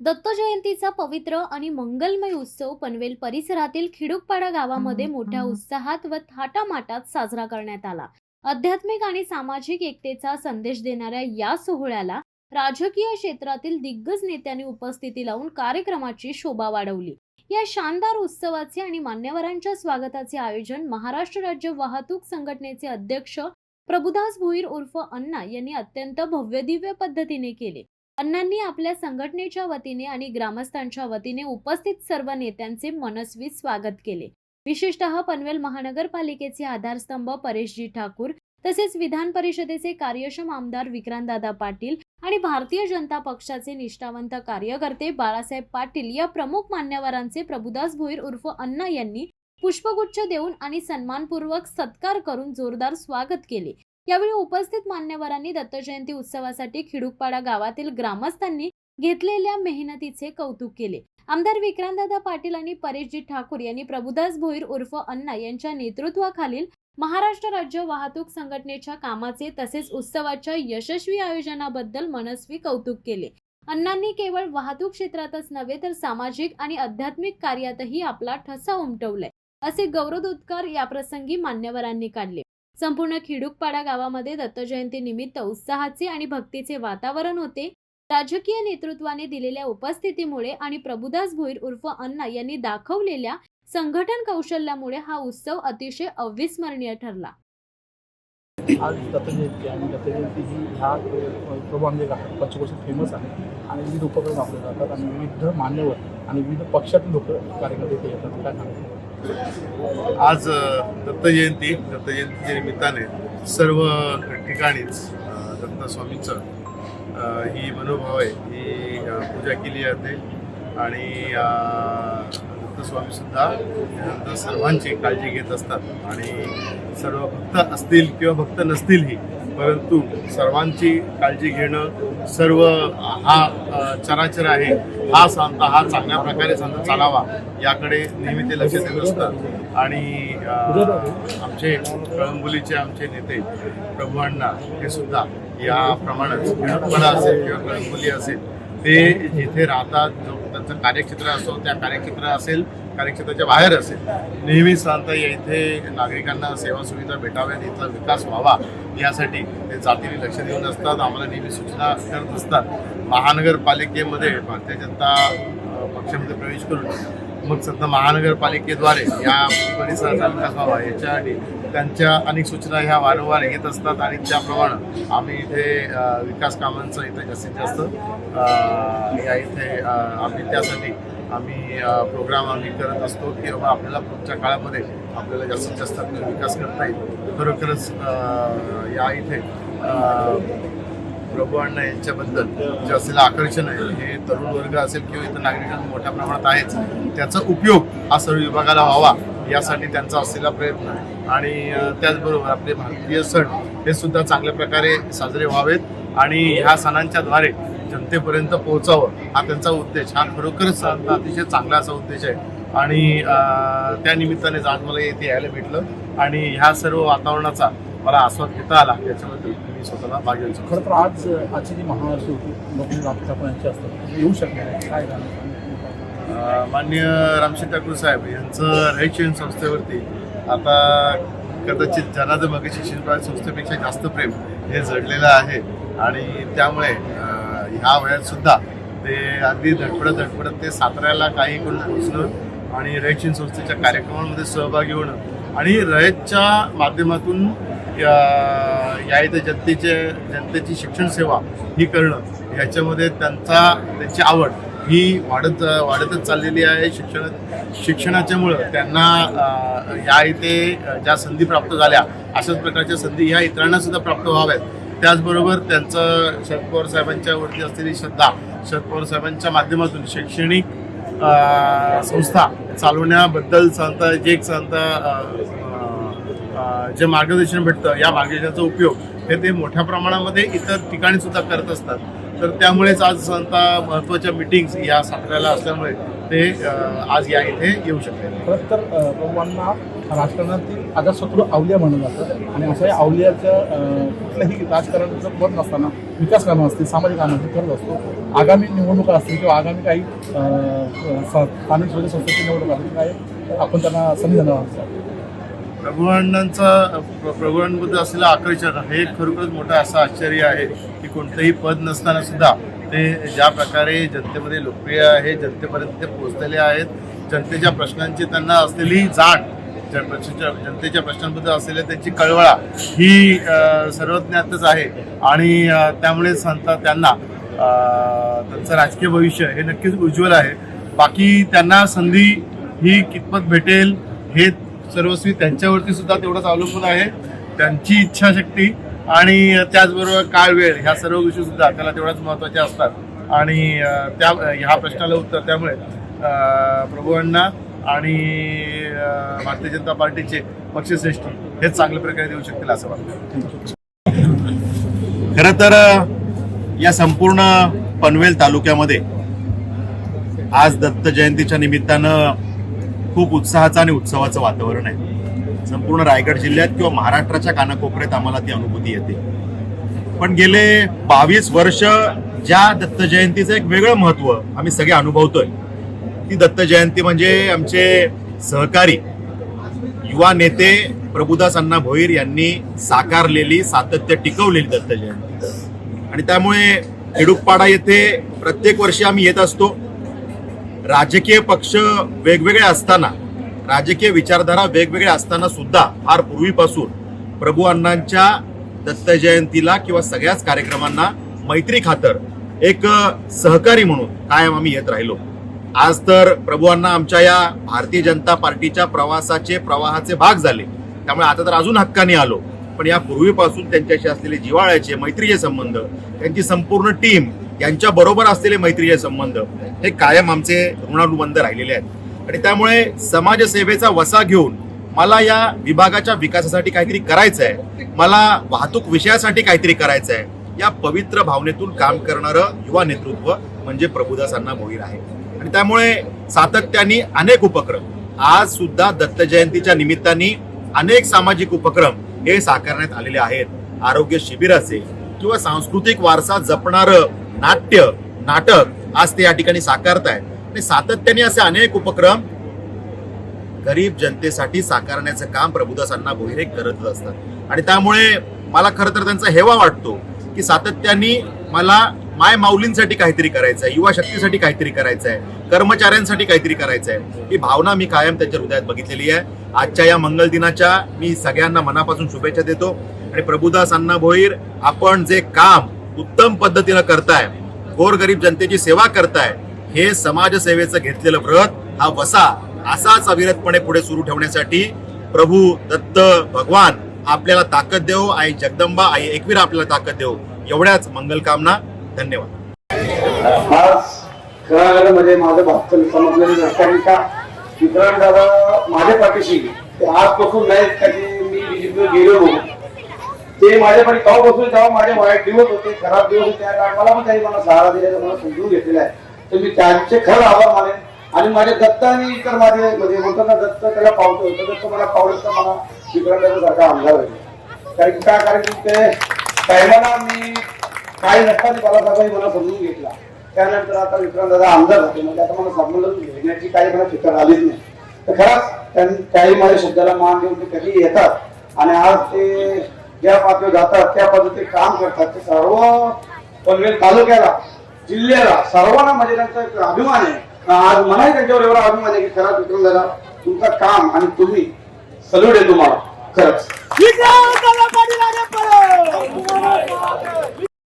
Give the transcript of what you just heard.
दत्त जयंतीचा पवित्र आणि मंगलमय उत्सव पनवेल परिसरातील खिडूकपाडा गावामध्ये मोठ्या उत्साहात व थाटामाटात साजरा करण्यात आला। आध्यात्मिक आणि सामाजिक एकतेचा संदेश देणाऱ्या या सोहळ्याला राजकीय क्षेत्रातील दिग्गज नेत्यांनी उपस्थिती लावून कार्यक्रमाची शोभा वाढवली। या शानदार उत्सवाचे आणि मान्यवरांच्या स्वागताचे आयोजन महाराष्ट्र राज्य वाहतूक संघटनेचे अध्यक्ष प्रभुदास भोईर उर्फ अण्णा यांनी अत्यंत भव्यदिव्य पद्धतीने केले। अण्णांनी आपल्या संघटनेच्या वतीने आणि ग्रामस्थांच्या वतीने उपस्थित सर्व नेत्यांचे मनस्वी स्वागत केले। विशेषतः पनवेल महानगरपालिकेचे आधारस्तंभ परेशजी ठाकूर, तसेच विधान परिषदेचे कार्यक्षम आमदार विक्रांतदादा पाटील आणि भारतीय जनता पक्षाचे निष्ठावंत कार्यकर्ते बाळासाहेब पाटील या प्रमुख मान्यवरांचे प्रभुदास भोईर उर्फ अण्णा यांनी पुष्पगुच्छ देऊन आणि सन्मानपूर्वक सत्कार करून जोरदार स्वागत केले। यावेळी उपस्थित मान्यवरांनी दत्त जयंती उत्सवासाठी खिडूकपाडा गावातील ग्रामस्थांनी घेतलेल्या मेहनतीचे कौतुक केले। आमदार विक्रांतदादा पाटील आणि परेशजी ठाकूर यांनी प्रभुदास भोईर उर्फ अण्णा यांच्या नेतृत्वाखालील महाराष्ट्र राज्य वाहतूक संघटनेच्या कामाचे तसेच उत्सवाच्या यशस्वी आयोजनाबद्दल मनस्वी कौतुक केले। अण्णांनी केवळ वाहतूक क्षेत्रातच नव्हे तर सामाजिक आणि आध्यात्मिक कार्यातही आपला ठसा उमटवलाय, असे गौरवोद्गार याप्रसंगी मान्यवरांनी काढले। संपूर्ण खिडूकपाडा गावामध्ये दत्त जयंती निमित्त उत्साहाचे आणि भक्तीचे वातावरण होते। राजकीय नेतृत्वाने दिलेल्या उपस्थितीमुळे आणि प्रभुदास भोईर उर्फ अण्णा यांनी दाखवलेल्या संघटन कौशल्यामुळे हा उत्सव अतिशय अविस्मरणीय ठरला। आज दत्त जयंती आणि दत्त जयंती ही ह्या प्रभांगे पंचकोशात फेमस आहे आणि विविध उपक्रम राबवले जातात आणि विविध मान्यवर आणि विविध पक्षातील लोक कार्यक्रम इथे येतात। काय सांगतात? आज दत्त जयंतीच्या निमित्ताने सर्व ठिकाणीच दत्त स्वामींचं ही मनोभाव आहे ही पूजा केली जाते आणि दत्त स्वामीसुद्धा सर्वांची काळजी घेत असतात आणि सर्व भक्त असतील किंवा भक्त नसतीलही, परंतु सर्वांची काळजी घेणं सर्व हा चराचर आहे हा संत हा चांगल्या प्रकारे संत चालावा याकडे नेहमी ते लक्ष देत असतात। आणि आमचे कळंबोलीचे आमचे नेते प्रभू अण्णा हे सुद्धा याप्रमाणेच खिडूकपाडा असेल किंवा कळंबोली असेल ते जिथे राहतात, जो त्यांचं कार्यक्षेत्र असो त्या कार्यक्षेत्राच्या बाहेर असेल, नेहमी संत या इथे नागरिकांना सेवा सुविधा भेटाव्यात, इथला विकास व्हावा यासाठी ते जातीने लक्ष देऊन असतात, आम्हाला नेहमी सूचना करत असतात। महानगरपालिकेमध्ये भारतीय जनता पक्षामध्ये प्रवेश करून मग सध्या महानगरपालिकेद्वारे या परिसराचा विकास व्हावा याच्यासाठी त्यांच्या अनेक सूचना ह्या वारंवार येत असतात आणि त्याप्रमाणे आम्ही इथे विकास कामांचं इथे जास्तीत जास्त या इथे आम्ही त्यासाठी प्रोग्राम आम्ही करत असतो की बाबा आपल्याला पुढच्या काळामध्ये आपल्याला जास्तीत जास्त विकास करता येईल। खरोखरच या इथे प्रभू अण्णा यांच्याबद्दल जे असलेलं आकर्षण आहे हे तरुण वर्ग असेल किंवा इतर नागरिकांना मोठ्या प्रमाणात आहेच, त्याचा उपयोग हा सर्व विभागाला व्हावा यासाठी त्यांचा असलेला प्रयत्न आहे। आणि त्याचबरोबर आपले भारतीय सण हे सुद्धा चांगल्या प्रकारे साजरे व्हावेत आणि ह्या सणांच्याद्वारे जनतेपर्यंत पोहोचावं हा त्यांचा उद्देश, हा खरोखरच अतिशय चांगला असा उद्देश आहे। आणि त्या निमित्ताने आज मला इथे यायला भेटलं आणि ह्या सर्व वातावरणाचा मला आस्वाद घेता आला, याच्याबद्दल मी स्वतःला भाग्य देतो। खरं तर आजची जी महाआरती होती लोक राजकारणाची असतात येऊ शकले नाही, काय झालं? माननीय रामशेठ ठाकूर साहेब यांचं रहित संस्थेवरती आता कदाचित जनाद मग शिक्षण संस्थेपेक्षा जास्त प्रेम हे जडलेलं आहे आणि त्यामुळे ह्या वयात सुद्धा ते अगदी धडपडत ते साताऱ्याला काही करून पोहोचणं आणि रहित संस्थेच्या कार्यक्रमांमध्ये सहभागी होणं आणि रयतच्या माध्यमातून या इथे जनतेची शिक्षण सेवा ही करणं याच्यामध्ये त्यांची आवड ही वाढतच चाललेली आहे। शिक्षणाच्यामुळं त्यांना या इथे ज्या संधी प्राप्त झाल्या अशाच प्रकारच्या संधी ह्या इतरांना सुद्धा प्राप्त व्हाव्यात। त्याचबरोबर त्यांचं शरद पवार साहेबांच्या वरती असलेली श्रद्धा, शरद पवार साहेबांच्या माध्यमातून शैक्षणिक संस्था चालवण्याबद्दल जे मार्गदर्शन भेटतं या मार्गदर्शनाचा उपयोग ते मोठ्या प्रमाणामध्ये इतर ठिकाणी सुद्धा करत असतात। तर त्यामुळेच आज संता महत्त्वाच्या मीटिंग्स या साताऱ्याला असल्यामुळे ते आज या इथे येऊ शकले। खरं तर प्रभूंना राजकारणातील अजातशत्रू अवलिया म्हणलं जातं आणि अशा या अवलियाच्या कुठल्याही राजकारणाचं पद नसताना विकास कामं असतील, सामाजिक कामं असतील करत असतो. आगामी निवडणुका असतील किंवा आगामी काही स्थानिक स्वराज्य संस्थेची निवडणूक असतील काय आपण त्यांना संधी देणार असतात. प्रभूंबद्दल असलेलं आकर्षण हे खरोखरच मोठं असं आश्चर्य आहे की कोणतंही पद नसताना सुद्धा ते ज्या प्रकारे जनतेमध्ये लोकप्रिय आहे, जनतेपर्यंत ते पोहोचलेले आहेत, जनतेच्या प्रश्नांची त्यांना असलेली जाण, जनतेच्या प्रश्नांबद्दल असलेल्या त्यांची कळवळा ही सर्वज्ञातच आहे आणि त्यामुळे त्यांना त्यांचं राजकीय भविष्य हे नक्कीच उज्ज्वल आहे. बाकी त्यांना संधी ही कितपत भेटेल हे सर्वस्वी त्यांच्यावरती सुद्धा तेवढंच अवलंबून आहे. त्यांची इच्छाशक्ती आणि त्याचबरोबर काळ वेळ ह्या सर्व गोष्टी सुद्धा त्याला तेवढ्याच महत्त्वाच्या असतात आणि ह्या प्रश्नाला उत्तर त्यामुळे प्रभूंना आणि भारतीय जनता पार्टीचे पक्षश्रेष्ठी हेच चांगल्या प्रकारे देऊ शकतील असं वाटतं. खरं तर या संपूर्ण पनवेल तालुक्यामध्ये आज दत्त जयंतीच्या निमित्तानं खूप उत्साहाचं आणि उत्सवाचं वातावरण आहे. संपूर्ण रायगड जिल्ह्यात किंवा महाराष्ट्राच्या कानाकोपऱ्यात आम्हाला ती अनुभूती येते. पण गेले 22 वर्ष ज्या दत्त जयंतीचं एक वेगळं महत्त्व आम्ही सगळे अनुभवतोय, ती दत्त जयंती म्हणजे आमचे सहकारी युवा नेते प्रभुदास अण्णा भोईर यांनी साकारलेली, सातत्य टिकवलेली दत्त जयंती. आणि त्यामुळे खिडूकपाडा येथे प्रत्येक वर्षी आम्ही येत असतो. राजकीय पक्ष वेगवेगळे असताना, राजकीय विचारधारा वेगवेगळ्या असताना सुद्धा फार पूर्वीपासून प्रभू अण्णांच्या दत्त जयंतीला किंवा सगळ्याच कार्यक्रमांना मैत्री खातर एक सहकारी म्हणून कायम आम्ही येत राहिलो. आज तर प्रभू अण्णा आमच्या या भारतीय जनता पार्टीच्या प्रवाहाचे भाग झाले, त्यामुळे आता तर अजून हक्काने आलो. पण या पूर्वीपासून त्यांच्याशी असलेले जिव्हाळ्याचे, मैत्रीचे संबंध, त्यांची संपूर्ण टीम यांच्या बरोबर असलेले मैत्रीचे संबंध हे कायम आमचे ऋणानुबंध राहिलेले आहेत. आणि त्यामुळे समाजसेवेचा वसा घेऊन मला या विभागाच्या विकासासाठी काहीतरी करायचं आहे, मला वाहतूक विषयासाठी काहीतरी करायचं आहे, या पवित्र भावनेतून काम करणारं युवा नेतृत्व म्हणजे प्रभुदास अण्णा भोईर आहे. आणि त्यामुळे सातत्याने अनेक उपक्रम, आज सुद्धा दत्त जयंतीच्या निमित्ताने अनेक सामाजिक उपक्रम हे साकारण्यात आलेले आहेत. आरोग्य शिबिर असेल किंवा सांस्कृतिक वारसा जपणारं नाट्य, नाटक आज ते या ठिकाणी साकारतायत. आणि सातत्याने असे अनेक उपक्रम गरीब जनतेसाठी साकारण्याचं काम प्रभुदास अण्णा भोईर करतच असतात. आणि त्यामुळे मला खरं तर त्यांचा हेवा वाटतो की सातत्याने मला माय माऊलींसाठी काहीतरी करायचं आहे, युवा शक्तीसाठी काहीतरी करायचं आहे, कर्मचाऱ्यांसाठी काहीतरी करायचं आहे. ही भावना मी कायम त्यांच्या हृदयात बघितलेली आहे. आजच्या या मंगल दिनाच्या मी सगळ्यांना मनापासून शुभेच्छा देतो. आणि प्रभुदास अण्णा भोईर, आपण जे काम उत्तम पद्धतीनं करताय, गोरगरीब जनतेची सेवा करताय, हे समाजसेवेचं घेतलेलं व्रत, हा वसा असाच अविरतपणे पुढे सुरू ठेवण्यासाठी प्रभू दत्त भगवान आपल्याला ताकद देव, आई जगदंबा, आई एकवीर आपल्याला ताकद देव, एवढ्याच मंगल कामना. धन्यवाद. आज खरं म्हणजे माझं भाषण समजलेलं नसताना का विक्रांत दादा माझ्या पाठीशी ते आजपासून नाहीत का की मी बीजेपीवर गेलो ते माझ्या पाठी तेव्हापासून, जेव्हा माझे वाईट दिवस होते, खराब दिवस होते, त्या मला पण काही मला सहारा दिल्याचा मला समजून घेतलेला आहे. तर मी त्यांचे खरं आभार मानेन. आणि माझ्या दत्तानी तर माझे म्हणजे म्हणतो ना, दत्त त्याला पावतो, दत्त मला पावलं तर मला विक्रांत सारखा आमदार होईल. कारण की ते टायमाला मी काही नसताना बालासाहेबांनी मला समजून घेतला. त्यानंतर आता विक्रांत दादा आमदार होते, म्हणजे आता मला समजून घेण्याची काही मला फिकर आलीच नाही. तर खरंच काही माझ्या शब्दाला मान देऊन ते कधी येतात आणि आज ते ज्या पातळीवर जातात त्या पद्धतीने काम करतात. ते सर्व पनवेल तालुक्याला, जिल्ह्याला, सर्वांना म्हणजे त्यांचा एक अभिमान आहे. आज मलाही त्यांच्यावर एवढा अभिमान आहे की खरंच विक्रांत दादा तुमचं काम आणि तुम्ही सल्यूट आहे तुम्हाला खरंच.